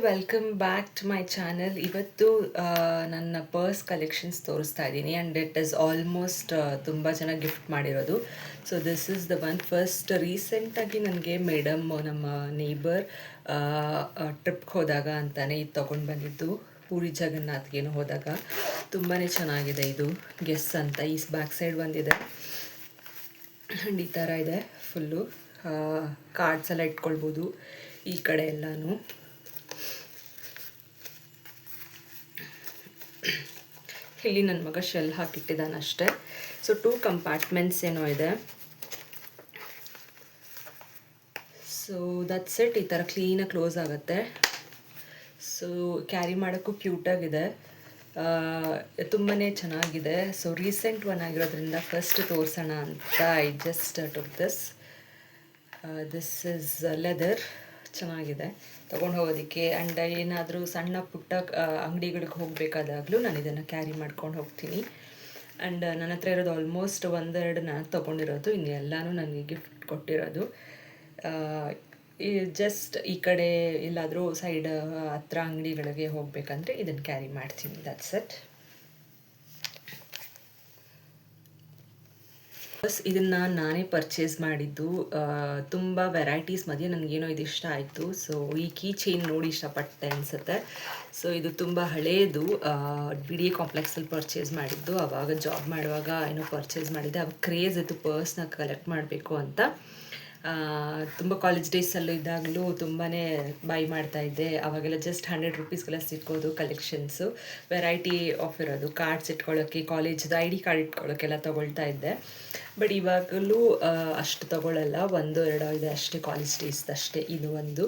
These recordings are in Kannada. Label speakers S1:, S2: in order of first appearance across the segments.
S1: Welcome back to my channel. ಇವತ್ತು ನನ್ನ ಪರ್ಸ್ ಕಲೆಕ್ಷನ್ಸ್ ತೋರಿಸ್ತಾ ಇದ್ದೀನಿ ಆ್ಯಂಡ್ ಇಟ್ ಇಸ್ ಆಲ್ಮೋಸ್ಟ್ ತುಂಬ ಜನ ಗಿಫ್ಟ್ ಮಾಡಿರೋದು. So this is the one. First ರೀಸೆಂಟಾಗಿ ನನಗೆ ಮೇಡಮ್ ನಮ್ಮ ನೇಬರ್ ಟ್ರಿಪ್ಗೆ ಹೋದಾಗ ಅಂತಾನೆ ಇದು ತೊಗೊಂಡು ಬಂದಿದ್ದು. ಪೂರಿ ಜಗನ್ನಾಥ್ಗೇನು ಹೋದಾಗ ತುಂಬಾ ಚೆನ್ನಾಗಿದೆ ಇದು. ಗೆಸ್ ಅಂತ ಈ ಬ್ಯಾಕ್ ಸೈಡ್ ಬಂದಿದೆ ಆ್ಯಂಡ್ ಈ ಥರ ಇದೆ. ಫುಲ್ಲು ಕಾರ್ಡ್ಸ್ ಎಲ್ಲ ಇಟ್ಕೊಳ್ಬೋದು ಈ ಕಡೆ ಎಲ್ಲನೂ. ಇಲ್ಲಿ ನನ್ನ ಮಗ ಶೆಲ್ ಹಾಕಿಟ್ಟಿದ್ದಾನೆ ಅಷ್ಟೇ. ಸೊ 2 ಕಂಪಾರ್ಟ್ಮೆಂಟ್ಸ್ ಏನೋ ಇದೆ. So that's it. ಈ ಥರ ಕ್ಲೀನಾಗಿ ಕ್ಲೋಸ್ ಆಗುತ್ತೆ. ಸೊ ಕ್ಯಾರಿ ಮಾಡೋಕ್ಕೂ ಕ್ಯೂಟಾಗಿದೆ, ತುಂಬಾ ಚೆನ್ನಾಗಿದೆ. ಸೊ ರೀಸೆಂಟ್ ಒನ್ ಆಗಿರೋದ್ರಿಂದ ಫಸ್ಟ್ ತೋರಿಸೋಣ ಅಂತ I just took this is leather. ಚೆನ್ನಾಗಿದೆ ತೊಗೊಂಡು ಹೋಗೋದಕ್ಕೆ. ಆ್ಯಂಡ್ ಏನಾದರೂ ಸಣ್ಣ ಪುಟ್ಟ ಅಂಗಡಿಗಳಿಗೆ ಹೋಗಬೇಕಾದಾಗಲೂ ನಾನು ಇದನ್ನು ಕ್ಯಾರಿ ಮಾಡ್ಕೊಂಡು ಹೋಗ್ತೀನಿ. ಆ್ಯಂಡ್ ನನ್ನ ಹತ್ರ ಇರೋದು ಆಲ್ಮೋಸ್ಟ್ ಒಂದೆರಡು ನಾನು ತೊಗೊಂಡಿರೋದು, ಇನ್ನೆಲ್ಲನೂ ನನಗೆ ಗಿಫ್ಟ್ ಕೊಟ್ಟಿರೋದು. ಜಸ್ಟ್ ಈ ಕಡೆ ಎಲ್ಲಾದರೂ ಸೈಡ್ ಹತ್ರ ಅಂಗಡಿಗಳಿಗೆ ಹೋಗಬೇಕಂದ್ರೆ ಇದನ್ನು ಕ್ಯಾರಿ ಮಾಡ್ತೀನಿ. That's it. ಇದನ್ನು ನಾನೇ ಪರ್ಚೇಸ್ ಮಾಡಿದ್ದು. ತುಂಬ ವೆರೈಟೀಸ್ ಮಧ್ಯೆ ನನಗೇನೋ ಇದು ಇಷ್ಟ ಆಯಿತು. ಸೊ ಈ ಕೀ ಚೈನ್ ನೋಡಿ ಇಷ್ಟಪಟ್ಟೆ ಅನಿಸುತ್ತೆ. ಸೊ ಇದು ತುಂಬ ಹಳೆಯದು. ಬಿ ಡಿ ಎ ಕಾಂಪ್ಲೆಕ್ಸಲ್ಲಿ ಪರ್ಚೇಸ್ ಮಾಡಿದ್ದು. ಆವಾಗ ಜಾಬ್ ಮಾಡುವಾಗ ಏನೋ ಪರ್ಚೇಸ್ ಮಾಡಿದ್ದೆ. ಆವಾಗ ಕ್ರೇಜ್ ಇತ್ತು ಪರ್ಸ್ನ ಕಲೆಕ್ಟ್ ಮಾಡಬೇಕು ಅಂತ. ತುಂಬ ಕಾಲೇಜ್ ಡೇಸಲ್ಲೂ ಇದ್ದಾಗಲೂ ತುಂಬಾ ಬೈ ಮಾಡ್ತಾಯಿದ್ದೆ. ಆವಾಗೆಲ್ಲ ಜಸ್ಟ್ 100 ರುಪೀಸ್ಗೆಲ್ಲ ಸಿಕ್ಕೋದು ಕಲೆಕ್ಷನ್ಸು. ವೆರೈಟಿ ಆಫ್ ಇರೋದು, ಕಾರ್ಡ್ಸ್ ಇಟ್ಕೊಳ್ಳೋಕ್ಕೆ, ಕಾಲೇಜ್ದು ID ಕಾರ್ಡ್ ಇಟ್ಕೊಳ್ಳೋಕ್ಕೆಲ್ಲ ತೊಗೊಳ್ತಾ ಇದ್ದೆ. ಬಟ್ ಇವಾಗಲೂ ಅಷ್ಟು ತೊಗೊಳ್ಳಲ್ಲ, 1-2 ಇದೆ ಅಷ್ಟೇ ಕಾಲೇಜ್ ಡೇಸ್ದಷ್ಟೇ. ಇದು ಒಂದು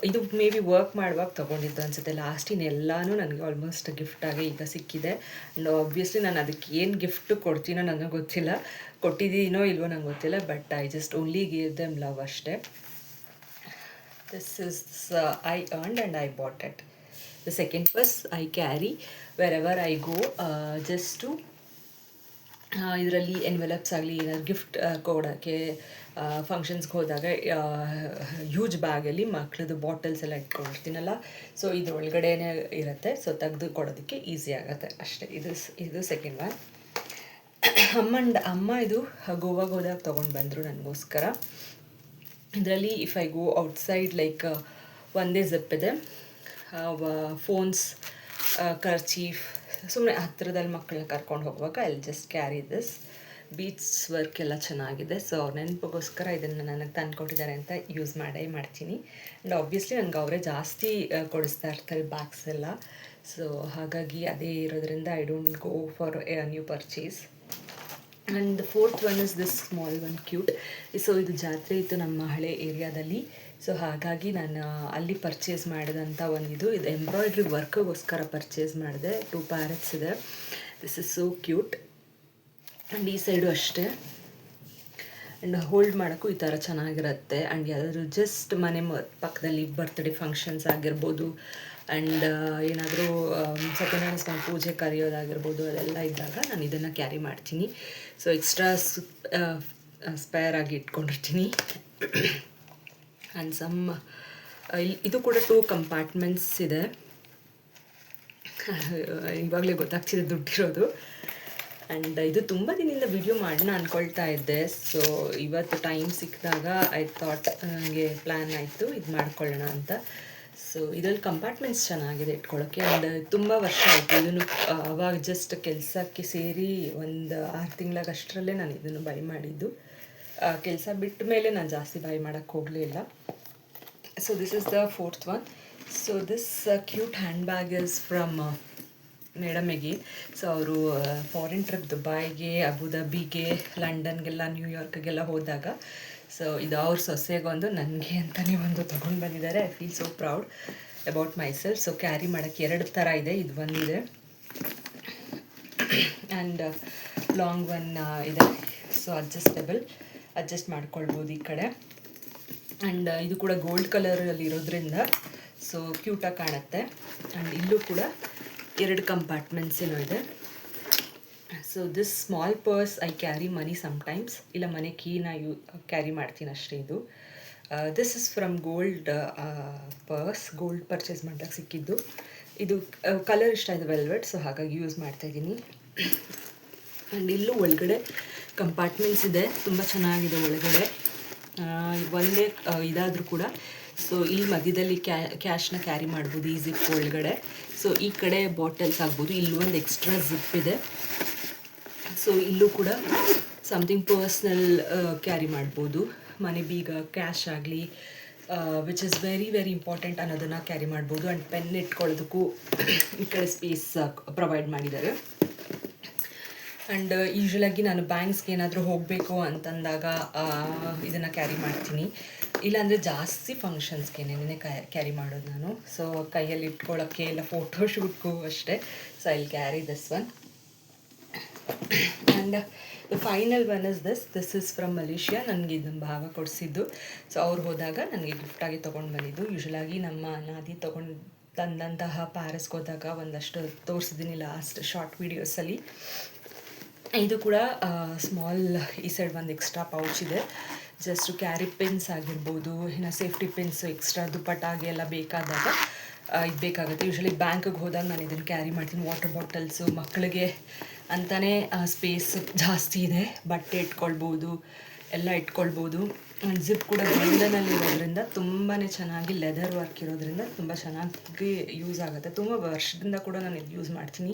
S1: ಇದು ಮೇ ಬಿ ವರ್ಕ್ ಮಾಡುವಾಗ ತೊಗೊಂಡಿದ್ದು ಅನಿಸುತ್ತೆ. ಲಾಸ್ಟಿನೆಲ್ಲನೂ ನನಗೆ ಆಲ್ಮೋಸ್ಟ್ ಗಿಫ್ಟಾಗಿ ಈಗ ಸಿಕ್ಕಿದೆ. ಆ್ಯಂಡ್ ಆಬ್ವಿಯಸ್ಲಿ ನಾನು ಅದಕ್ಕೆ ಏನು ಗಿಫ್ಟು ಕೊಡ್ತೀನೋ ನನಗೆ ಗೊತ್ತಿಲ್ಲ, ಕೊಟ್ಟಿದ್ದೀನೋ ಇಲ್ವೋ ನಂಗೆ ಗೊತ್ತಿಲ್ಲ. But I just only gave them love ಅಷ್ಟೇ. This is I earned and I bought it. The second purse I carry wherever I go ಗೋ. ಜಸ್ಟು ಇದರಲ್ಲಿ ಎನ್ವೆಲಪ್ಸ್ ಆಗಲಿ ಏನಾದ್ರು ಗಿಫ್ಟ್ ಕೊಡೋಕ್ಕೆ ಫಂಕ್ಷನ್ಸ್ಗೆ ಹೋದಾಗ ಹ್ಯೂಜ್ ಬ್ಯಾಗಲ್ಲಿ ಮಕ್ಕಳದ್ದು ಬಾಟಲ್ಸ್ ಎಲ್ಲ ಇಟ್ಕೊಂಡಿರ್ತೀನಲ್ಲ, ಸೊ ಇದ್ರೊಳಗಡೆ ಇರುತ್ತೆ. ಸೊ ತೆಗೆದು ಕೊಡೋದಕ್ಕೆ ಈಸಿ ಆಗುತ್ತೆ ಅಷ್ಟೇ. ಇದು ಸೆಕೆಂಡ್ ಒನ್. ಅಮ್ಮ ಇದು ಗೋವಾಗೆ ಹೋದಾಗ ತೊಗೊಂಡು ಬಂದರು ನನಗೋಸ್ಕರ. ಇದರಲ್ಲಿ if I go outside like ಒಂದೇ ಜಿಪ್ ಇದೆ, ಫೋನ್ಸ್, ಕರ್ಚೀಫ್, ಸುಮ್ಮನೆ ಹತ್ತಿರದಲ್ಲಿ ಮಕ್ಕಳನ್ನ ಕರ್ಕೊಂಡು ಹೋಗುವಾಗ I just carry this. Beads work ಎಲ್ಲ ಚೆನ್ನಾಗಿದೆ. ಸೊ ಅವ್ರ ನೆನಪಿಗೋಸ್ಕರ ಇದನ್ನು ನನಗೆ ತಂದುಕೊಟ್ಟಿದ್ದಾರೆ ಅಂತ ಯೂಸ್ ಮಾಡ್ತೀನಿ. ಆ್ಯಂಡ್ ಆಬ್ವಿಯಸ್ಲಿ ನನಗೆ ಅವರೇ ಜಾಸ್ತಿ ಕೊಡಿಸ್ತಾ ಇರ್ತಾರೆ ಬ್ಯಾಗ್ಸ್ ಎಲ್ಲ. ಸೊ ಹಾಗಾಗಿ ಅದೇ ಇರೋದ್ರಿಂದ I don't go for A new purchase. And fourth one is this small one, cute. So ಇದು ಜಾತ್ರೆ ಇತ್ತು ನಮ್ಮ ಹಳೆ ಏರಿಯಾದಲ್ಲಿ. ಸೊ ಹಾಗಾಗಿ ನಾನು ಅಲ್ಲಿ ಪರ್ಚೇಸ್ ಮಾಡಿದಂಥ ಇದು ಎಂಬ್ರಾಯ್ಡ್ರಿ ವರ್ಕ್ಗೋಸ್ಕರ ಪರ್ಚೇಸ್ ಮಾಡಿದೆ. 2 ಪ್ಯಾರೆಟ್ಸ್ ಇದೆ. This is so cute. And ಈ ಸೈಡು ಅಷ್ಟೇ. ಆ್ಯಂಡ್ ಹೋಲ್ಡ್ ಮಾಡೋಕ್ಕೂ ಈ ಥರ ಚೆನ್ನಾಗಿರುತ್ತೆ. ಆ್ಯಂಡ್ ಯಾವುದಾದ್ರೂ ಜಸ್ಟ್ ಮನೆ ಪಕ್ಕದಲ್ಲಿ ಬರ್ತ್ಡೇ ಫಂಕ್ಷನ್ಸ್ ಆಗಿರ್ಬೋದು, ಆ್ಯಂಡ್ ಏನಾದರೂ ಸತ್ಯನಾರಾಯಣ ಸ್ವಾಮಿ ಪೂಜೆ ಕರೆಯೋದಾಗಿರ್ಬೋದು, ಅದೆಲ್ಲ ಇದ್ದಾಗ ನಾನು ಇದನ್ನು ಕ್ಯಾರಿ ಮಾಡ್ತೀನಿ. ಸೊ ಎಕ್ಸ್ಟ್ರಾ ಸ್ಪೇರ್ ಆಗಿ ಇಟ್ಕೊಂಡಿರ್ತೀನಿ. ಆ್ಯಂಡ್ ಇದು ಕೂಡ 2 ಕಂಪಾರ್ಟ್ಮೆಂಟ್ಸ್ ಇದೆ. ಇವಾಗಲೇ ಗೊತ್ತಾಗ್ತಿದೆ ದುಡ್ಡಿರೋದು. ಆ್ಯಂಡ್ ಇದು ತುಂಬ ದಿನದಿಂದ ವಿಡಿಯೋ ಮಾಡೋಣ ಅಂದ್ಕೊಳ್ತಾ ಇದ್ದೆ. ಸೊ ಇವತ್ತು ಟೈಮ್ ಸಿಕ್ಕಿದಾಗ ಐ ಥಾಟ್, ನನಗೆ ಪ್ಲ್ಯಾನ್ ಆಯಿತು ಇದು ಮಾಡ್ಕೊಳ್ಳೋಣ ಅಂತ. ಸೊ ಇದರಲ್ಲಿ ಕಂಪಾರ್ಟ್ಮೆಂಟ್ಸ್ ಚೆನ್ನಾಗಿದೆ ಇಟ್ಕೊಳ್ಳೋಕ್ಕೆ. ಆ್ಯಂಡ್ ತುಂಬ ವರ್ಷ ಆಯಿತು ಇದನ್ನು ಅವಾಗ ಜಸ್ಟ್ ಕೆಲಸಕ್ಕೆ ಸೇರಿ ಒಂದು 6 ತಿಂಗಳಾಗಷ್ಟರಲ್ಲೇ ನಾನು ಇದನ್ನು ಬೈ ಮಾಡಿದ್ದು. ಕೆಲಸ ಬಿಟ್ಟ ಮೇಲೆ ನಾನು ಜಾಸ್ತಿ ಬೈ ಮಾಡೋಕ್ಕೆ ಹೋಗಲಿಲ್ಲ. So this is the fourth one. So this cute hand bag is from madam again. So ಅವರು ಫಾರಿನ್ ಟ್ರಿಪ್ ದುಬೈಗೆ, ಅಬುದಾಬಿಗೆ, ಲಂಡನ್ಗೆಲ್ಲ, ನ್ಯೂಯಾರ್ಕ್ಗೆಲ್ಲ ಹೋದಾಗ ಸೊ ಇದು ಅವ್ರ ಸೊಸೆಗೊಂದು, ನನಗೆ ಅಂತಲೇ ಒಂದು ತೊಗೊಂಡು ಬಂದಿದ್ದಾರೆ. I feel so proud about myself. So carry ಮಾಡೋಕ್ಕೆ 2 ಥರ ಇದೆ. ಇದು ಒಂದಿದೆ ಆ್ಯಂಡ್ ಲಾಂಗ್ ಒನ್ ಇದೆ. ಸೊ ಅಡ್ಜಸ್ಟ್ ಮಾಡ್ಕೊಳ್ಬೋದು ಈ ಕಡೆ. ಆ್ಯಂಡ್ ಇದು ಕೂಡ ಗೋಲ್ಡ್ ಕಲರಲ್ಲಿ ಇರೋದ್ರಿಂದ ಸೊ ಕ್ಯೂಟಾಗಿ ಕಾಣುತ್ತೆ. ಆ್ಯಂಡ್ ಇಲ್ಲೂ ಕೂಡ 2 ಕಂಪಾರ್ಟ್ಮೆಂಟ್ಸ್ ಏನೋ ಇದೆ. So this small purse I carry money sometimes. ಇಲ್ಲ ಮನೆ ಕೀನ ಕ್ಯಾರಿ ಮಾಡ್ತೀನಿ ಅಷ್ಟೇ. ಇದು this is from gold purse, gold purchase ಮಾಡಿದಾಗ ಸಿಕ್ಕಿದ್ದು. ಇದು ಕಲರ್ ಇಷ್ಟ ಆಯಿತು ವೆಲ್ವೆಟ್, ಸೊ ಹಾಗಾಗಿ ಯೂಸ್ ಮಾಡ್ತಾಯಿದ್ದೀನಿ. ಆ್ಯಂಡ್ ಇಲ್ಲೂ ಒಳಗಡೆ ಕಂಪಾರ್ಟ್ಮೆಂಟ್ಸ್ ಇದೆ, ತುಂಬ ಚೆನ್ನಾಗಿದೆ ಒಳಗಡೆ. ಒಂದೇ ಇದಾದರೂ ಕೂಡ ಸೊ ಇಲ್ಲಿ ಮಧ್ಯದಲ್ಲಿ ಕ್ಯಾಶ್ನ ಕ್ಯಾರಿ ಮಾಡ್ಬೋದು ಈ ಜಿಪ್ ಒಳಗಡೆ. ಸೊ ಈ ಕಡೆ ಬಾಟಲ್ಸ್ ಆಗ್ಬೋದು. ಇಲ್ಲಿ ಒಂದು ಎಕ್ಸ್ಟ್ರಾ ಜಿಪ್ ಇದೆ. ಸೊ ಇಲ್ಲೂ ಕೂಡ ಸಮಥಿಂಗ್ ಪರ್ಸ್ನಲ್ ಕ್ಯಾರಿ ಮಾಡ್ಬೋದು. ಮನೆ ಬೀಗ, ಕ್ಯಾಶ್ ಆಗಲಿ, which is very very important ಅನ್ನೋದನ್ನು ಕ್ಯಾರಿ ಮಾಡ್ಬೋದು. ಆ್ಯಂಡ್ ಪೆನ್ ಇಟ್ಕೊಳ್ಳೋದಕ್ಕೂ ಈ ಕಡೆ ಸ್ಪೇಸ್ ಪ್ರೊವೈಡ್ ಮಾಡಿದ್ದಾರೆ. ಆ್ಯಂಡ್ ಯೂಶ್ವಲಾಗಿ ನಾನು ಬ್ಯಾಂಕ್ಸ್ಗೆ ಏನಾದರೂ ಹೋಗಬೇಕು ಅಂತಂದಾಗ ಇದನ್ನು ಕ್ಯಾರಿ ಮಾಡ್ತೀನಿ. ಇಲ್ಲಾಂದರೆ ಜಾಸ್ತಿ ಫಂಕ್ಷನ್ಸ್ಗೆ ಕ್ಯಾರಿ ಮಾಡೋದು ನಾನು. ಸೊ ಕೈಯಲ್ಲಿ ಇಟ್ಕೊಳ್ಳೋಕ್ಕೆ ಇಲ್ಲ ಫೋಟೋ ಶೂಟ್ಗೂ ಅಷ್ಟೇ. So I will carry this one. And the final one is this is from Malaysia. ನನಗೆ ಇದನ್ನು ಭಾವ ಕೊಡಿಸಿದ್ದು. ಸೊ ಅವ್ರು ಹೋದಾಗ ನನಗೆ ಗಿಫ್ಟಾಗಿ ತೊಗೊಂಡು ಬಂದಿದ್ದು. ಯೂಶ್ವಲಾಗಿ ನಮ್ಮ ನಾದಿ ತಂದಂತಹ ಪ್ಯಾರಿಸ್ಗೆ ಹೋದಾಗ ಒಂದಷ್ಟು ತೋರಿಸಿದ್ದೀನಿ ಲಾಸ್ಟ್ ಶಾರ್ಟ್ ವೀಡಿಯೋಸಲ್ಲಿ. ಇದು ಕೂಡ ಸ್ಮಾಲ್, ಈ ಸೈಡ್ ಒಂದು ಎಕ್ಸ್ಟ್ರಾ ಪೌಚ್ ಇದೆ. ಜಸ್ಟ್ ಕ್ಯಾರಿ ಪಿನ್ಸ್ ಆಗಿರ್ಬೋದು, ಇನ್ನು ಸೇಫ್ಟಿ ಪಿನ್ಸು, ಎಕ್ಸ್ಟ್ರಾ ದುಪ್ಪಟ್ಟಾಗಿ ಎಲ್ಲ ಬೇಕಾದಾಗ ಇದು ಬೇಕಾಗುತ್ತೆ. ಯೂಶ್ವಲಿ ಬ್ಯಾಂಕಿಗೆ ಹೋದಾಗ ನಾನು ಇದನ್ನು ಕ್ಯಾರಿ ಮಾಡ್ತೀನಿ. ವಾಟರ್ ಬಾಟಲ್ಸು, ಮಕ್ಕಳಿಗೆ ಅಂತಲೇ ಸ್ಪೇಸ್ ಜಾಸ್ತಿ ಇದೆ, ಬಟ್ಟೆ ಇಟ್ಕೊಳ್ಬೋದು, ಎಲ್ಲ ಇಟ್ಕೊಳ್ಬೋದು. ಜಿಪ್ ಕೂಡ ಗೋಲ್ಡನಲ್ಲಿ ಇರೋದ್ರಿಂದ ತುಂಬಾ ಚೆನ್ನಾಗಿ ಲೆದರ್ ವರ್ಕ್ ಇರೋದ್ರಿಂದ ತುಂಬ ಚೆನ್ನಾಗಿ ಯೂಸ್ ಆಗುತ್ತೆ. ತುಂಬ ವರ್ಷದಿಂದ ಕೂಡ ನಾನು ಇದು ಯೂಸ್ ಮಾಡ್ತೀನಿ.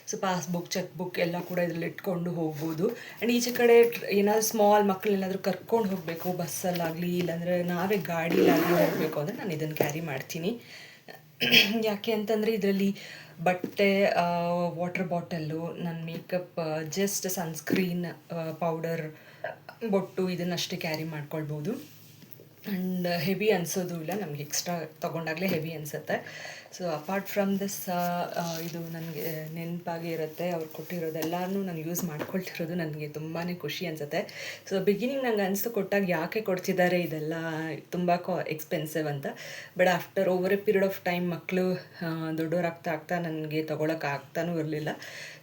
S1: ಸೊ ಪಾಸ್ಬುಕ್, ಚೆಕ್ ಬುಕ್ ಎಲ್ಲ ಕೂಡ ಇದರಲ್ಲಿ ಇಟ್ಕೊಂಡು ಹೋಗ್ಬೋದು. ಆ್ಯಂಡ್ ಈಚೆ ಕಡೆ ಏನಾದರೂ ಸ್ಮಾಲ್ ಮಕ್ಕಳೇನಾದರೂ ಕರ್ಕೊಂಡು ಹೋಗಬೇಕು ಬಸ್ಸಲ್ಲಾಗಲಿ, ಇಲ್ಲಾಂದರೆ ನಾವೇ ಗಾಡಿಲಾಗಲಿ ಹೋಗಬೇಕು ಅಂದರೆ ನಾನು ಇದನ್ನು ಕ್ಯಾರಿ ಮಾಡ್ತೀನಿ. ಯಾಕೆ ಅಂತಂದರೆ ಇದರಲ್ಲಿ ಬಟ್ಟೆ, ವಾಟರ್ ಬಾಟಲ್ಲು, ನನ್ನ ಮೇಕಪ್, ಜಸ್ಟ್ ಸನ್ಸ್ಕ್ರೀನ್, ಪೌಡರ್, ಬೊಟ್ಟು ಇದನ್ನಷ್ಟೇ ಕ್ಯಾರಿ ಮಾಡ್ಕೊಳ್ಬೋದು. ಆ್ಯಂಡ್ ಹೆವಿ ಅನಿಸೋದು ಇಲ್ಲ, ನಮಗೆ ಎಕ್ಸ್ಟ್ರಾ ತೊಗೊಂಡಾಗಲೇ ಹೆವಿ ಅನಿಸುತ್ತೆ. ಸೊ ಅಪಾರ್ಟ್ ಫ್ರಮ್ ದಿಸ್ ಇದು ನನಗೆ ನೆನಪಾಗಿ ಇರುತ್ತೆ. ಅವ್ರು ಕೊಟ್ಟಿರೋದೆಲ್ಲನೂ ನಾನು ಯೂಸ್ ಮಾಡ್ಕೊಳ್ತಿರೋದು ನನಗೆ ತುಂಬಾ ಖುಷಿ ಅನಿಸುತ್ತೆ. ಸೊ ಬಿಗಿನಿಂಗ್ ನಂಗೆ ಅನಿಸ್ತು ಕೊಟ್ಟಾಗ ಯಾಕೆ ಕೊಡ್ತಿದ್ದಾರೆ ಇದೆಲ್ಲ ತುಂಬ ಎಕ್ಸ್ಪೆನ್ಸಿವ್ ಅಂತ. But after over A period of time ಮಕ್ಕಳು ದೊಡ್ಡವರಾಗ್ತಾ ನನಗೆ ತೊಗೊಳಕ್ಕೆ ಆಗ್ತಾನೂ ಇರಲಿಲ್ಲ.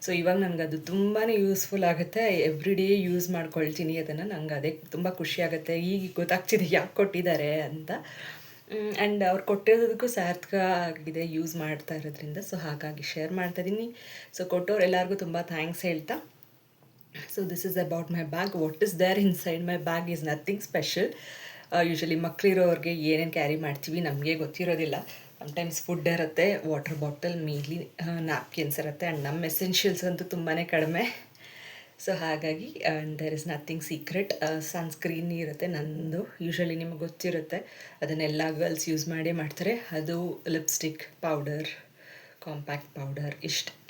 S1: ಸೊ ಇವಾಗ ನನಗೆ ಅದು ತುಂಬಾ ಯೂಸ್ಫುಲ್ ಆಗುತ್ತೆ. ಎವ್ರಿ ಡೇ ಯೂಸ್ ಮಾಡ್ಕೊಳ್ತೀನಿ ಅದನ್ನು. ನಂಗೆ ಅದೇ ತುಂಬ ಖುಷಿ ಆಗುತ್ತೆ. ಈಗ ಗೊತ್ತಾಗ್ತಿದೆ ಯಾಕೆ ಕೊಟ್ಟಿದ್ದಾರೆ ಅಂತ. ಆ್ಯಂಡ್ ಅವ್ರು ಕೊಟ್ಟಿರೋದಕ್ಕೂ ಸಾರ್ಥಕ ಆಗಿದೆ ಯೂಸ್ ಮಾಡ್ತಾ ಇರೋದ್ರಿಂದ. ಸೊ ಹಾಗಾಗಿ ಶೇರ್ ಮಾಡ್ತಾಯಿದ್ದೀನಿ. ಸೊ ಕೊಟ್ಟವ್ರು ಎಲ್ಲರಿಗೂ ತುಂಬ ಥ್ಯಾಂಕ್ಸ್ ಹೇಳ್ತಾ. So this is about my bag. What is there inside my bag is nothing special. Usually ಮಕ್ಕಳಿರೋರಿಗೆ ಏನೇನು ಕ್ಯಾರಿ ಮಾಡ್ತೀವಿ ನಮಗೆ ಗೊತ್ತಿರೋದಿಲ್ಲ. ಸಮ್ಟೈಮ್ಸ್ ಫುಡ್ ಇರುತ್ತೆ, ವಾಟರ್ ಬಾಟಲ್, ಮೇನ್ಲಿ ನ್ಯಾಪ್ಕಿನ್ಸ್ ಇರುತ್ತೆ. ಆ್ಯಂಡ್ ನಮ್ಮ ಎಸೆನ್ಷಿಯಲ್ಸ್ ಅಂತೂ ತುಂಬಾ ಕಡಿಮೆ. ಸೊ ಹಾಗಾಗಿ there is nothing secret. Sunscreen ಇರುತ್ತೆ ನಂದು, ಯೂಶ್ವಲಿ ನಿಮಗೆ ಗೊತ್ತಿರುತ್ತೆ. ಅದನ್ನೆಲ್ಲ ಗರ್ಲ್ಸ್ ಯೂಸ್ ಮಾಡೇ ಮಾಡ್ತಾರೆ. ಅದು ಲಿಪ್ಸ್ಟಿಕ್, ಪೌಡರ್, ಕಾಂಪ್ಯಾಕ್ಟ್ ಪೌಡರ್,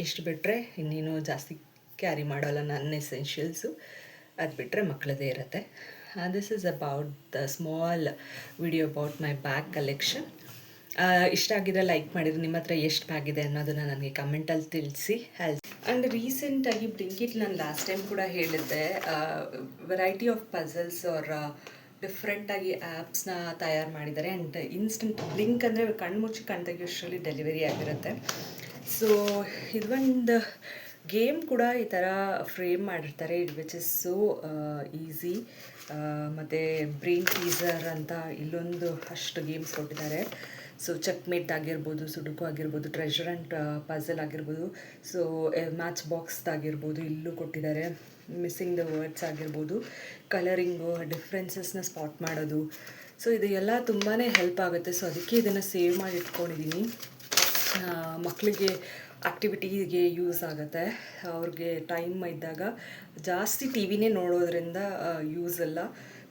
S1: ಇಷ್ಟು ಬಿಟ್ಟರೆ ಇನ್ನೇನು ಜಾಸ್ತಿ ಕ್ಯಾರಿ ಮಾಡೋಲ್ಲ ನನ್ನ ಎಸೆನ್ಷಿಯಲ್ಸು. ಅದು ಬಿಟ್ಟರೆ ಮಕ್ಕಳದೇ ಇರುತ್ತೆ. This is about the small video about my bag collection. ಇಷ್ಟ ಆಗಿದ್ರೆ ಲೈಕ್ ಮಾಡಿದ್ರೆ, ನಿಮ್ಮ ಹತ್ರ ಎಷ್ಟು ಬ್ಯಾಗ್ ಇದೆ ಅನ್ನೋದನ್ನು ನನಗೆ ಕಮೆಂಟಲ್ಲಿ ತಿಳಿಸಿ. ಆ್ಯಂಡ್ ರೀಸೆಂಟಾಗಿ ಬ್ಲಿಂಕಿಟ್ ನಾನು ಲಾಸ್ಟ್ ಟೈಮ್ ಕೂಡ ಹೇಳಿದ್ದೆ, ವೆರೈಟಿ ಆಫ್ ಪಝಲ್ಸ್ ಆರ್ ಡಿಫ್ರೆಂಟಾಗಿ ಆ್ಯಪ್ಸ್ನ ತಯಾರು ಮಾಡಿದ್ದಾರೆ. ಆ್ಯಂಡ್ ಇನ್ಸ್ಟೆಂಟ್ ಬ್ಲಿಂಕ್ ಅಂದರೆ ಕಣ್ಮುಚ್ಚಿ ತೆಗಿಯೋಷ್ಟರಲ್ಲಿ ಡೆಲಿವರಿ ಆಗಿರುತ್ತೆ. ಸೊ ಇದೊಂದು ಗೇಮ್ ಕೂಡ ಈ ಥರ ಫ್ರೇಮ್ ಮಾಡಿರ್ತಾರೆ, ವಿಚ್ ಇಸ್ ಸೋ ಈಸಿ. ಮತ್ತು ಬ್ರೈನ್ ಟೀಸರ್ ಅಂತ ಇಲ್ಲೊಂದು ಅಷ್ಟು ಗೇಮ್ಸ್ ಕೊಟ್ಟಿದ್ದಾರೆ. ಸೊ ಚೆಕ್ಮೇಟ್ ಆಗಿರ್ಬೋದು, ಸುಡುಕು ಆಗಿರ್ಬೋದು, ಟ್ರೆಷರ್ ಆ್ಯಂಡ್ ಪಝಲ್ ಆಗಿರ್ಬೋದು, ಸೊ ಮ್ಯಾಚ್ ಬಾಕ್ಸ್ದಾಗಿರ್ಬೋದು ಇಲ್ಲೂ ಕೊಟ್ಟಿದ್ದಾರೆ. ಮಿಸ್ಸಿಂಗ್ ದ ವರ್ಡ್ಸ್ ಆಗಿರ್ಬೋದು, ಕಲರಿಂಗು, ಡಿಫ್ರೆನ್ಸಸ್ನ ಸ್ಪಾಟ್ ಮಾಡೋದು. ಸೊ ಇದು ಎಲ್ಲ ತುಂಬಾ ಹೆಲ್ಪ್ ಆಗುತ್ತೆ. ಸೊ ಅದಕ್ಕೆ ಇದನ್ನು ಸೇವ್ ಮಾಡಿ ಇಟ್ಕೊಂಡಿದ್ದೀನಿ. ಮಕ್ಕಳಿಗೆ ಆ್ಯಕ್ಟಿವಿಟೀಗೆ ಯೂಸ್ ಆಗುತ್ತೆ. ಅವ್ರಿಗೆ ಟೈಮ್ ಇದ್ದಾಗ ಜಾಸ್ತಿ ಟಿ ವಿನೇ ನೋಡೋದ್ರಿಂದ ಯೂಸ್ ಇಲ್ಲ.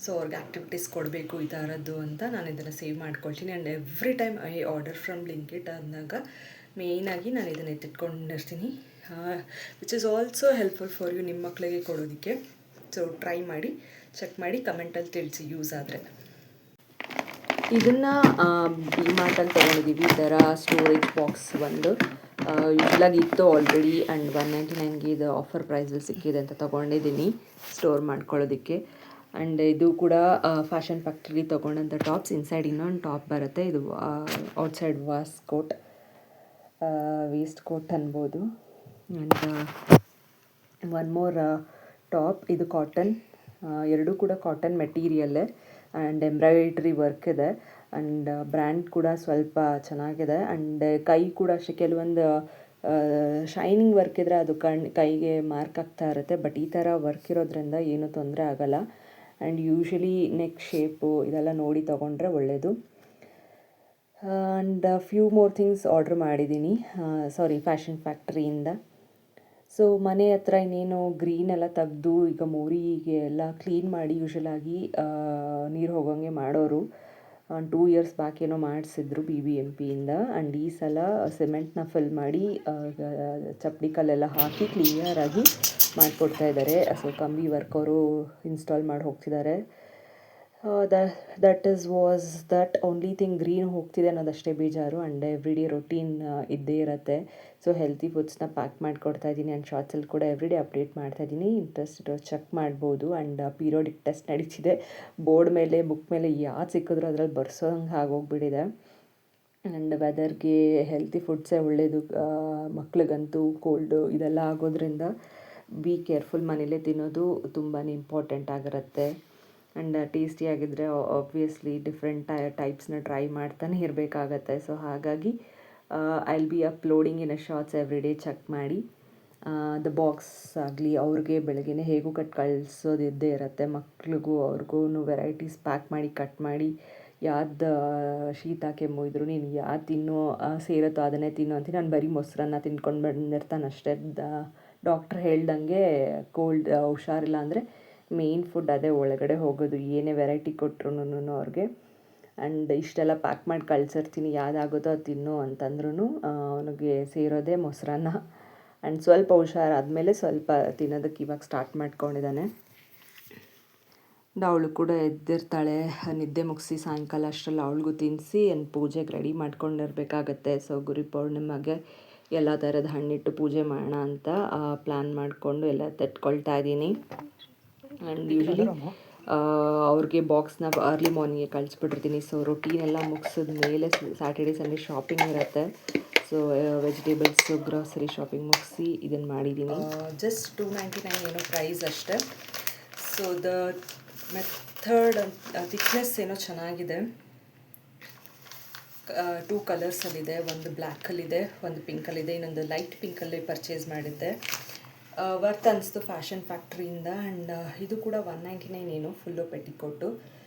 S1: ಸೊ ಅವ್ರಿಗೆ ಆ್ಯಕ್ಟಿವಿಟೀಸ್ ಕೊಡಬೇಕು ಈ ಥರದ್ದು ಅಂತ ನಾನು ಇದನ್ನು ಸೇವ್ ಮಾಡ್ಕೊಳ್ತೀನಿ. And every time I order from Blinkit ಅಂದಾಗ ಮೇಯ್ನಾಗಿ ನಾನು ಇದನ್ನು ಎತ್ತಿಟ್ಕೊಂಡಿರ್ತೀನಿ, which is also helpful for you, ನಿಮ್ಮ ಮಕ್ಕಳಿಗೆ ಕೊಡೋದಕ್ಕೆ. ಸೊ ಟ್ರೈ ಮಾಡಿ, ಚೆಕ್ ಮಾಡಿ, ಕಮೆಂಟಲ್ಲಿ ತಿಳಿಸಿ ಯೂಸ್ ಆದರೆ. ಇದನ್ನು ಡಿಮಾರ್ಟಲ್ಲಿ ತೊಗೊಂಡಿದ್ದೀವಿ. ಈ ಥರ ಸ್ಟೋರೇಜ್ ಬಾಕ್ಸ್ ಒಂದು ಯೂಶ್ವಲಾಗಿ ಇತ್ತು ಆಲ್ರೆಡಿ. ಆ್ಯಂಡ್ 199ಗೆ ಇದು ಆಫರ್ ಪ್ರೈಸಲ್ಲಿ ಸಿಕ್ಕಿದೆ ಅಂತ ತೊಗೊಂಡಿದ್ದೀನಿ ಸ್ಟೋರ್ ಮಾಡ್ಕೊಳ್ಳೋದಕ್ಕೆ. ಆ್ಯಂಡ್ ಇದು ಕೂಡ ಫ್ಯಾಷನ್ ಫ್ಯಾಕ್ಟ್ರಿ ತೊಗೊಂಡಂಥ ಟಾಪ್ಸ್. ಇನ್ಸೈಡ್ ಇನ್ನೊಂದು ಟಾಪ್ ಬರುತ್ತೆ. ಇದು ಔಟ್ಸೈಡ್ ವೇಸ್ಟ್ ಕೋಟ್ ಅನ್ಬೋದು. And one more top. ಇದು ಕಾಟನ್, ಎರಡೂ ಕೂಡ ಕಾಟನ್ ಮೆಟೀರಿಯಲ್ಲೇ. ಆ್ಯಂಡ್ ಎಂಬ್ರಾಯ್ಡ್ರಿ ವರ್ಕ್ ಇದೆ. ಆ್ಯಂಡ್ ಬ್ರ್ಯಾಂಡ್ ಕೂಡ ಸ್ವಲ್ಪ ಚೆನ್ನಾಗಿದೆ. ಆ್ಯಂಡ್ ಕೈ ಕೂಡ ಅಷ್ಟೇ, ಕೆಲವೊಂದು ಶೈನಿಂಗ್ ವರ್ಕ್ ಇದ್ದರೆ ಅದು ಕೈಗೆ ಮಾರ್ಕ್ ಆಗ್ತಾ ಇರುತ್ತೆ. ಬಟ್ ಈ ಥರ ವರ್ಕ್ ಇರೋದ್ರಿಂದ ಏನೂ ತೊಂದರೆ ಆಗೋಲ್ಲ. ಆ್ಯಂಡ್ ಯೂಶ್ವಲಿ ನೆಕ್ ಶೇಪು ಇದೆಲ್ಲ ನೋಡಿ ತೊಗೊಂಡ್ರೆ ಒಳ್ಳೆಯದು. And few more things order ಮಾಡಿದ್ದೀನಿ, ಫ್ಯಾಷನ್ ಫ್ಯಾಕ್ಟ್ರಿಯಿಂದ. ಸೊ ಮನೆ ಹತ್ರ ಇನ್ನೇನು ಗ್ರೀನ್ ಎಲ್ಲ ತೆಗೆದು ಈಗ ಮೋರಿಗೆ ಎಲ್ಲ ಕ್ಲೀನ್ ಮಾಡಿ ಯೂಶ್ವಲಾಗಿ ನೀರು ಹೋಗೋಂಗೆ ಮಾಡೋರು. 2 ಇಯರ್ಸ್ ಬ್ಯಾಕ್ ಏನೋ ಮಾಡಿಸಿದ್ರು BBMPಯಿಂದ. ಆ್ಯಂಡ್ ಈ ಸಲ ಸಿಮೆಂಟ್ನ ಫಿಲ್ ಮಾಡಿ ಚಪ್ಪಡಿ ಕಲ್ಲೆಲ್ಲ ಹಾಕಿ ಕ್ಲಿಯರಾಗಿ ಮಾಡಿಕೊಡ್ತಾ ಇದ್ದಾರೆ. ಸೊ ಕಂಬಿ ವರ್ಕ್ ಅವರು ಇನ್ಸ್ಟಾಲ್ ಮಾಡಿ ಹೋಗ್ತಿದ್ದಾರೆ. ದಟ್ ಓನ್ಲಿ ಥಿಂಗ್, ಗ್ರೀನ್ ಹೋಗ್ತಿದೆ ಅನ್ನೋದಷ್ಟೇ ಬೇಜಾರು. ಆ್ಯಂಡ್ ಎವ್ರಿಡೇ ರೊಟೀನ್ ಇದ್ದೇ ಇರುತ್ತೆ. ಸೊ ಹೆಲ್ತಿ ಫುಡ್ಸ್ನ ಪ್ಯಾಕ್ ಮಾಡಿಕೊಡ್ತಾ ಇದ್ದೀನಿ. ಆ್ಯಂಡ್ ಶಾರ್ಟ್ಸಲ್ಲಿ ಕೂಡ ಎವ್ರಿಡೇ ಅಪ್ಡೇಟ್ ಮಾಡ್ತಾಯಿದ್ದೀನಿ. ಇಂಟ್ರೆಸ್ಟ್ ಇರೋರು ಚೆಕ್ ಮಾಡ್ಬೋದು. ಆ್ಯಂಡ್ ಪೀರಿಯೋಡಿಕ್ ಟೆಸ್ಟ್ ನಡೀತಿದೆ. ಬೋರ್ಡ್ ಮೇಲೆ, ಬುಕ್ ಮೇಲೆ ಯಾವ್ದು ಸಿಕ್ಕಿದ್ರು ಅದರಲ್ಲಿ ಬರ್ಸೋಂಗೆ ಆಗೋಗ್ಬಿಟ್ಟಿದೆ. ಆ್ಯಂಡ್ ವೆದರ್ಗೆ ಹೆಲ್ತಿ ಫುಡ್ಸೇ ಒಳ್ಳೆಯದು. ಮಕ್ಳಿಗಂತೂ ಕೋಲ್ಡು ಇದೆಲ್ಲ ಆಗೋದ್ರಿಂದ ಬಿ ಕೇರ್ಫುಲ್. ಮನೇಲೇ ತಿನ್ನೋದು ತುಂಬಾ ಇಂಪಾರ್ಟೆಂಟ್ ಆಗಿರುತ್ತೆ. ಆ್ಯಂಡ್ ಟೇಸ್ಟಿಯಾಗಿದ್ದರೆ ಆಬ್ವಿಯಸ್ಲಿ ಡಿಫ್ರೆಂಟ್ ಟೈಪ್ಸ್ನ ಟ್ರೈ ಮಾಡ್ತಾನೆ ಇರಬೇಕಾಗತ್ತೆ. ಸೊ ಹಾಗಾಗಿ I will be uploading in shorts everyday. Check ಮಾಡಿ. ದ ಬಾಕ್ಸ್ ಆಗಲಿ ಅವ್ರಿಗೆ ಬೆಳಗ್ಗೆನೇ ಹೇಗೂ ಕಳ್ಸೋದು ಇದ್ದೇ ಇರುತ್ತೆ. ಮಕ್ಳಿಗೂ ಅವ್ರಿಗೂ ವೆರೈಟೀಸ್ ಪ್ಯಾಕ್ ಮಾಡಿ ಕಟ್ ಮಾಡಿ, ಯಾವ್ದು ಶೀತ ಕೆಮ್ಮು ಇದ್ರು ನೀನು ಯಾವ್ದು ತಿನ್ನೋ ಸೇರುತ್ತೋ ಅದನ್ನೇ ತಿನ್ನು ಅಂತೀನಿ. ನಾನು ಬರೀ ಮೊಸರನ್ನ ತಿನ್ಕೊಂಡು ಬಂದಿರ್ತಾನೆ ಅಷ್ಟೇ. ಡಾಕ್ಟ್ರ್ ಹೇಳ್ದಂಗೆ ಕೋಲ್ಡ್ ಹುಷಾರಿಲ್ಲ ಅಂದರೆ ಮೇಯ್ನ್ ಫುಡ್ ಅದೇ ಒಳಗಡೆ ಹೋಗೋದು, ಏನೇ ವೆರೈಟಿ ಕೊಟ್ರು ಅವ್ರಿಗೆ. ಆ್ಯಂಡ್ ಇಷ್ಟೆಲ್ಲ ಪ್ಯಾಕ್ ಮಾಡಿ ಕಳ್ಸಿರ್ತೀನಿ, ಯಾವುದಾಗುತ್ತೋ ಅದು ತಿನ್ನು ಅಂತಂದ್ರೂ ಅವನಿಗೆ ಸೇರೋದೇ ಮೊಸರನ್ನ. ಆ್ಯಂಡ್ ಸ್ವಲ್ಪ ಹುಷಾರಾದಮೇಲೆ ಸ್ವಲ್ಪ ತಿನ್ನೋದಕ್ಕೆ ಇವಾಗ ಸ್ಟಾರ್ಟ್ ಮಾಡ್ಕೊಂಡಿದ್ದಾನೆ. ಅವಳು ಕೂಡ ಎದ್ದಿರ್ತಾಳೆ. ನಿದ್ದೆ ಮುಗಿಸಿ ಸಾಯಂಕಾಲ ಅಷ್ಟರಲ್ಲಿ ಅವಳಿಗೂ ತಿನ್ನಿಸಿ ಪೂಜೆಗೆ ರೆಡಿ ಮಾಡ್ಕೊಂಡಿರ್ಬೇಕಾಗತ್ತೆ. ಸೊ ಗುರು ಪೌರ್ಣಿಮೆಗೆ ಎಲ್ಲ ಥರದ ಹಣ್ಣಿಟ್ಟು ಪೂಜೆ ಮಾಡೋಣ ಅಂತ ಪ್ಲ್ಯಾನ್ ಮಾಡಿಕೊಂಡು ಎಲ್ಲ ತೆಟ್ಕೊಳ್ತಾ ಇದ್ದೀನಿ. ಆ್ಯಂಡ್ ಯೂಶ್ವಲಿ ಅವ್ರಿಗೆ ಬಾಕ್ಸ್ನ ಅರ್ಲಿ ಮಾರ್ನಿಂಗೆ ಕಳಿಸ್ಬಿಟ್ಟಿರ್ತೀನಿ. ಸೊ ರೊಟೀನ್ ಎಲ್ಲ ಮುಗಿಸಿದ ಮೇಲೆ ಸ್ಯಾಟರ್ಡೆ ಸಂಡೇ ಶಾಪಿಂಗ್ ಇರುತ್ತೆ. ಸೊ ವೆಜಿಟೇಬಲ್ಸು ಗ್ರಾಸರಿ ಶಾಪಿಂಗ್ ಮುಗಿಸಿ ಇದನ್ನು ಮಾಡಿದ್ದೀನಿ. ಜಸ್ಟ್ $299 ಏನೋ ಪ್ರೈಸ್ ಅಷ್ಟೇ. ಸೊ ದ ಮೆಥಡ್ ಥಿಕ್ನೆಸ್ ಏನೋ ಚೆನ್ನಾಗಿದೆ. 2 ಕಲರ್ಸಲ್ಲಿದೆ. ಒಂದು ಬ್ಲ್ಯಾಕಲ್ಲಿದೆ, ಒಂದು ಪಿಂಕಲ್ಲಿದೆ, ಇನ್ನೊಂದು ಲೈಟ್ ಪಿಂಕಲ್ಲಿ ಪರ್ಚೇಸ್ ಮಾಡಿದ್ದೆ. ವರ್ತ್ ಅನಿಸ್ತು ಫ್ಯಾಷನ್ ಫ್ಯಾಕ್ಟ್ರಿಯಿಂದ. ಆ್ಯಂಡ್ ಇದು ಕೂಡ $199 ಏನೋ ಫುಲ್ಲು ಪೆಟಿಕೋಟು.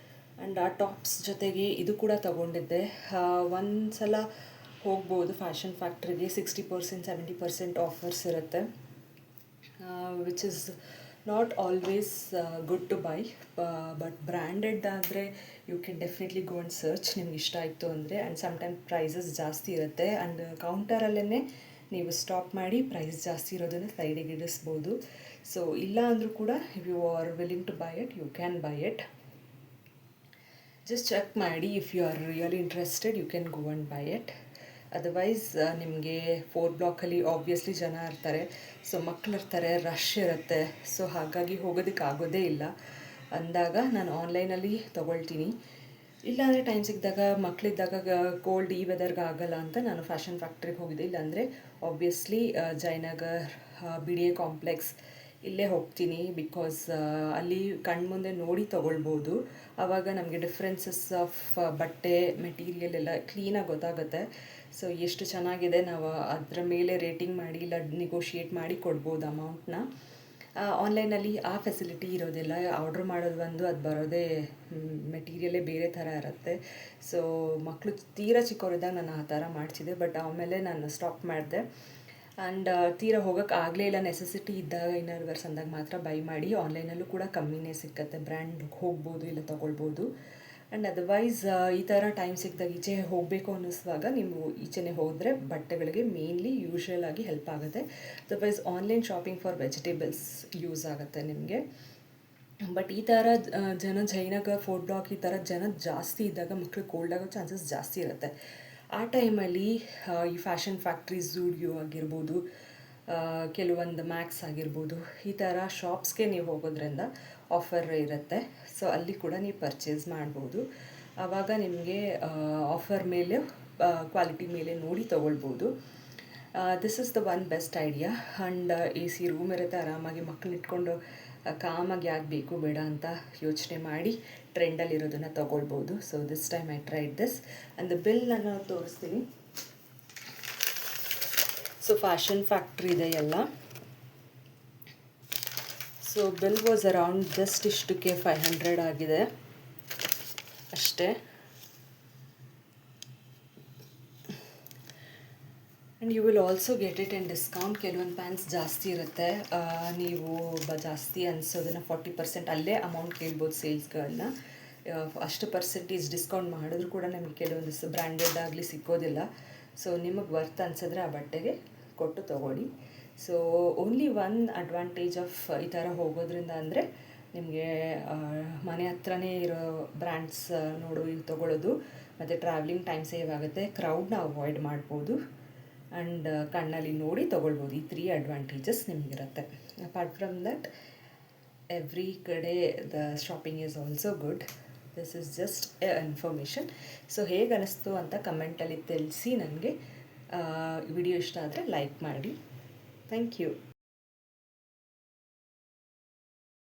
S1: ಆ್ಯಂಡ್ ಆ ಟಾಪ್ಸ್ ಜೊತೆಗೆ ಇದು ಕೂಡ ತೊಗೊಂಡಿದ್ದೆ. ಒಂದು ಸಲ ಹೋಗ್ಬೋದು ಫ್ಯಾಷನ್ ಫ್ಯಾಕ್ಟ್ರಿಗೆ. 60% 70% ಆಫರ್ಸ್ ಇರುತ್ತೆ, which is not always good to buy. But branded ಆದರೆ you can definitely go and search, ನಿಮ್ಗೆ ಇಷ್ಟ ಆಯಿತು ಅಂದರೆ. ಆ್ಯಂಡ್ ಸಮ್ಟೈಮ್ ಪ್ರೈಸಸ್ ಜಾಸ್ತಿ ಇರುತ್ತೆ. ಆ್ಯಂಡ್ ಕೌಂಟರಲ್ಲೇ ನೀವು ಸ್ಟಾಪ್ ಮಾಡಿ ಪ್ರೈಸ್ ಜಾಸ್ತಿ ಇರೋದನ್ನು ಸೈಡಿಗೆ ಇಡಿಸ್ಬೋದು. ಸೊ ಇಲ್ಲ ಅಂದರೂ ಕೂಡ if you are willing to buy it, you can buy it. Just check ಮಾಡಿ. If you are really interested you can go and buy it. Otherwise ನಿಮಗೆ 4 ಬ್ಲಾಕಲ್ಲಿ ಆಬ್ವಿಯಸ್ಲಿ ಜನ ಇರ್ತಾರೆ. ಸೊ ಮಕ್ಕಳಿರ್ತಾರೆ, ರಶ್ ಇರುತ್ತೆ. ಸೊ ಹಾಗಾಗಿ ಹೋಗೋದಕ್ಕೆ ಆಗೋದೇ ಇಲ್ಲ ಅಂದಾಗ ನಾನು ಆನ್ಲೈನಲ್ಲಿ ತೊಗೊಳ್ತೀನಿ. ಇಲ್ಲಾಂದರೆ ಟೈಮ್ ಸಿಕ್ಕಿದಾಗ, ಮಕ್ಕಳಿದ್ದಾಗ, ಕೋಲ್ಡ್ ಈ ವೆದರ್ಗೆ ಆಗೋಲ್ಲ ಅಂತ ನಾನು ಫ್ಯಾಷನ್ ಫ್ಯಾಕ್ಟ್ರಿಗೆ ಹೋಗಿದ್ದೆ. ಇಲ್ಲಾಂದರೆ ಆಬ್ವಿಯಸ್ಲಿ ಜಯನಗರ್, BDA ಕಾಂಪ್ಲೆಕ್ಸ್ ಇಲ್ಲೇ ಹೋಗ್ತೀನಿ. ಬಿಕಾಸ್ ಅಲ್ಲಿ ಕಣ್ಮುಂದೆ ನೋಡಿ ತೊಗೊಳ್ಬೋದು. ಆವಾಗ ನಮಗೆ ಡಿಫ್ರೆನ್ಸಸ್ ಆಫ್ ಬಟ್ಟೆ ಮೆಟೀರಿಯಲ್ ಎಲ್ಲ ಕ್ಲೀನಾಗಿ ಗೊತ್ತಾಗುತ್ತೆ. ಸೊ ಎಷ್ಟು ಚೆನ್ನಾಗಿದೆ, ನಾವು ಅದರ ಮೇಲೆ ರೇಟಿಂಗ್ ಮಾಡಿ ಇಲ್ಲ ನೆಗೋಷಿಯೇಟ್ ಮಾಡಿ ಕೊಡ್ಬೋದು ಅಮೌಂಟ್ನ. ಆನ್ಲೈನಲ್ಲಿ ಆ ಫೆಸಿಲಿಟಿ ಇರೋದಿಲ್ಲ. ಆರ್ಡ್ರ್ ಮಾಡೋದು ಬಂದು ಅದು ಬರೋದೇ ಮೆಟೀರಿಯಲ್ಲೇ ಬೇರೆ ಥರ ಇರುತ್ತೆ. ಸೊ ಮಕ್ಕಳು ತೀರಾ ಚಿಕ್ಕವರಿದ್ದಾಗ ನಾನು ಆ ಥರ ಮಾಡ್ತಿದ್ದೆ. ಬಟ್ ಆಮೇಲೆ ನಾನು ಸ್ಟಾಪ್ ಮಾಡಿದೆ. ಆ್ಯಂಡ್ ತೀರಾ ಹೋಗೋಕ್ಕೆ ಆಗಲೇ ಇಲ್ಲ, ನೆಸೆಸಿಟಿ ಇದ್ದಾಗ ಇನ್ನರ್ ವೇರ್ಸ್ ಅಂದಾಗ ಮಾತ್ರ ಬೈ ಮಾಡಿ. ಆನ್ಲೈನಲ್ಲೂ ಕೂಡ ಕಮ್ಮಿನೇ ಸಿಕ್ಕತ್ತೆ, ಬ್ರ್ಯಾಂಡ್ ಹೋಗ್ಬೋದು ಇಲ್ಲ ತೊಗೊಳ್ಬೋದು. ಆ್ಯಂಡ್ ಅದರ್ವೈಸ್ ಈ ಥರ ಟೈಮ್ ಸಿಕ್ಕಿದಾಗ ಈಚೆ ಹೋಗಬೇಕು ಅನ್ನಿಸುವಾಗ ನೀವು ಈಚೆನೇ ಹೋದರೆ ಬಟ್ಟೆಗಳಿಗೆ ಮೇನ್ಲಿ ಯೂಶ್ವಲ್ ಆಗಿ ಹೆಲ್ಪ್ ಆಗುತ್ತೆ. Otherwise online shopping for vegetables use ಆಗುತ್ತೆ ನಿಮಗೆ. ಬಟ್ ಈ ಥರ ಜಯನಗರ್, 4 ಬ್ಲಾಕ್ ಈ ಥರ ಜನ ಜಾಸ್ತಿ ಇದ್ದಾಗ ಮಕ್ಕಳು ಕೋಲ್ಡ್ ಆಗೋ ಚಾನ್ಸಸ್ ಜಾಸ್ತಿ ಇರುತ್ತೆ. ಆ ಟೈಮಲ್ಲಿ ಈ ಫ್ಯಾಷನ್ ಫ್ಯಾಕ್ಟ್ರಿ, ಝೂಡಿಯೋ ಆಗಿರ್ಬೋದು, ಕೆಲವೊಂದು ಮ್ಯಾಕ್ಸ್ ಆಗಿರ್ಬೋದು, ಈ ಥರ ಶಾಪ್ಸ್ಗೆ ನೀವು ಹೋಗೋದ್ರಿಂದ ಆಫರ್ ಇರುತ್ತೆ. ಸೊ ಅಲ್ಲಿ ಕೂಡ ನೀವು ಪರ್ಚೇಸ್ ಮಾಡ್ಬೋದು. ಆವಾಗ ನಿಮಗೆ ಆಫರ್ ಮೇಲೆ, ಕ್ವಾಲಿಟಿ ಮೇಲೆ ನೋಡಿ ತೊಗೊಳ್ಬೋದು. This is the one best idea. And AC room ಇರುತ್ತೆ, ಆರಾಮಾಗಿ ಮಕ್ಕಳು ಇಟ್ಕೊಂಡು ಕಾಮಾಗಿ ಯಾಕೆ ಬೇಕು ಬೇಡ ಅಂತ ಯೋಚನೆ ಮಾಡಿ ಟ್ರೆಂಡಲ್ಲಿರೋದನ್ನು ತೊಗೊಳ್ಬೋದು. So this time I tried this and the bill ನಾನು ತೋರಿಸ್ತೀನಿ. ಸೊ ಫ್ಯಾಷನ್ ಫ್ಯಾಕ್ಟ್ರಿ ಇದೆ ಎಲ್ಲ. So bill was around just ಇಷ್ಟಕ್ಕೆ 500 ಆಗಿದೆ ಅಷ್ಟೇ. And you will also get it in discount. ಕೆಲವೊಂದು ಪ್ಯಾಂಟ್ಸ್ ಜಾಸ್ತಿ ಇರುತ್ತೆ, ನೀವು ಜಾಸ್ತಿ ಅನಿಸೋದನ್ನು 40% ಅಲ್ಲೇ ಅಮೌಂಟ್ ಕೇಳ್ಬೋದು ಸೇಲ್ಸ್ಗಳನ್ನ. ಅಷ್ಟು ಪರ್ಸೆಂಟೇಜ್ ಡಿಸ್ಕೌಂಟ್ ಮಾಡಿದ್ರು ಕೂಡ ನಮಗೆ ಕೆಲವೊಂದು ಬ್ರ್ಯಾಂಡೆಡ್ ಆಗಲಿ ಸಿಕ್ಕೋದಿಲ್ಲ. ಸೊ ನಿಮಗೆ ವರ್ತ್ ಅನಿಸಿದ್ರೆ ಆ ಬಟ್ಟೆಗೆ ಕೊಟ್ಟು ತೊಗೊಳ್ಳಿ. So only one advantage of ಈ ಥರ ಹೋಗೋದ್ರಿಂದ ಅಂದರೆ ನಿಮಗೆ ಮನೆ ಹತ್ರನೇ ಇರೋ ಬ್ರ್ಯಾಂಡ್ಸ್ ತೊಗೊಳ್ಳೋದು, ಮತ್ತು ಟ್ರಾವೆಲಿಂಗ್ ಟೈಮ್ ಸೇವ್ ಆಗುತ್ತೆ, ಕ್ರೌಡ್ನ ಅವಾಯ್ಡ್ ಮಾಡ್ಬೋದು, ಆ್ಯಂಡ್ ಕಣ್ಣಲ್ಲಿ ನೋಡಿ ತೊಗೊಳ್ಬೋದು. ಈ 3 ಅಡ್ವಾಂಟೇಜಸ್ ನಿಮಗಿರುತ್ತೆ. ಅಪಾರ್ಟ್ ಫ್ರಮ್ ದಟ್ ಎವ್ರಿ ಕಡೆ the shopping is also good. This is just information. So ಹೇಗೆ ಅನ್ನಿಸ್ತು ಅಂತ ಕಮೆಂಟಲ್ಲಿ ತಿಳಿಸಿ. ನನಗೆ ವಿಡಿಯೋ ಇಷ್ಟ ಆದರೆ ಲೈಕ್ ಮಾಡಿ. Thank you.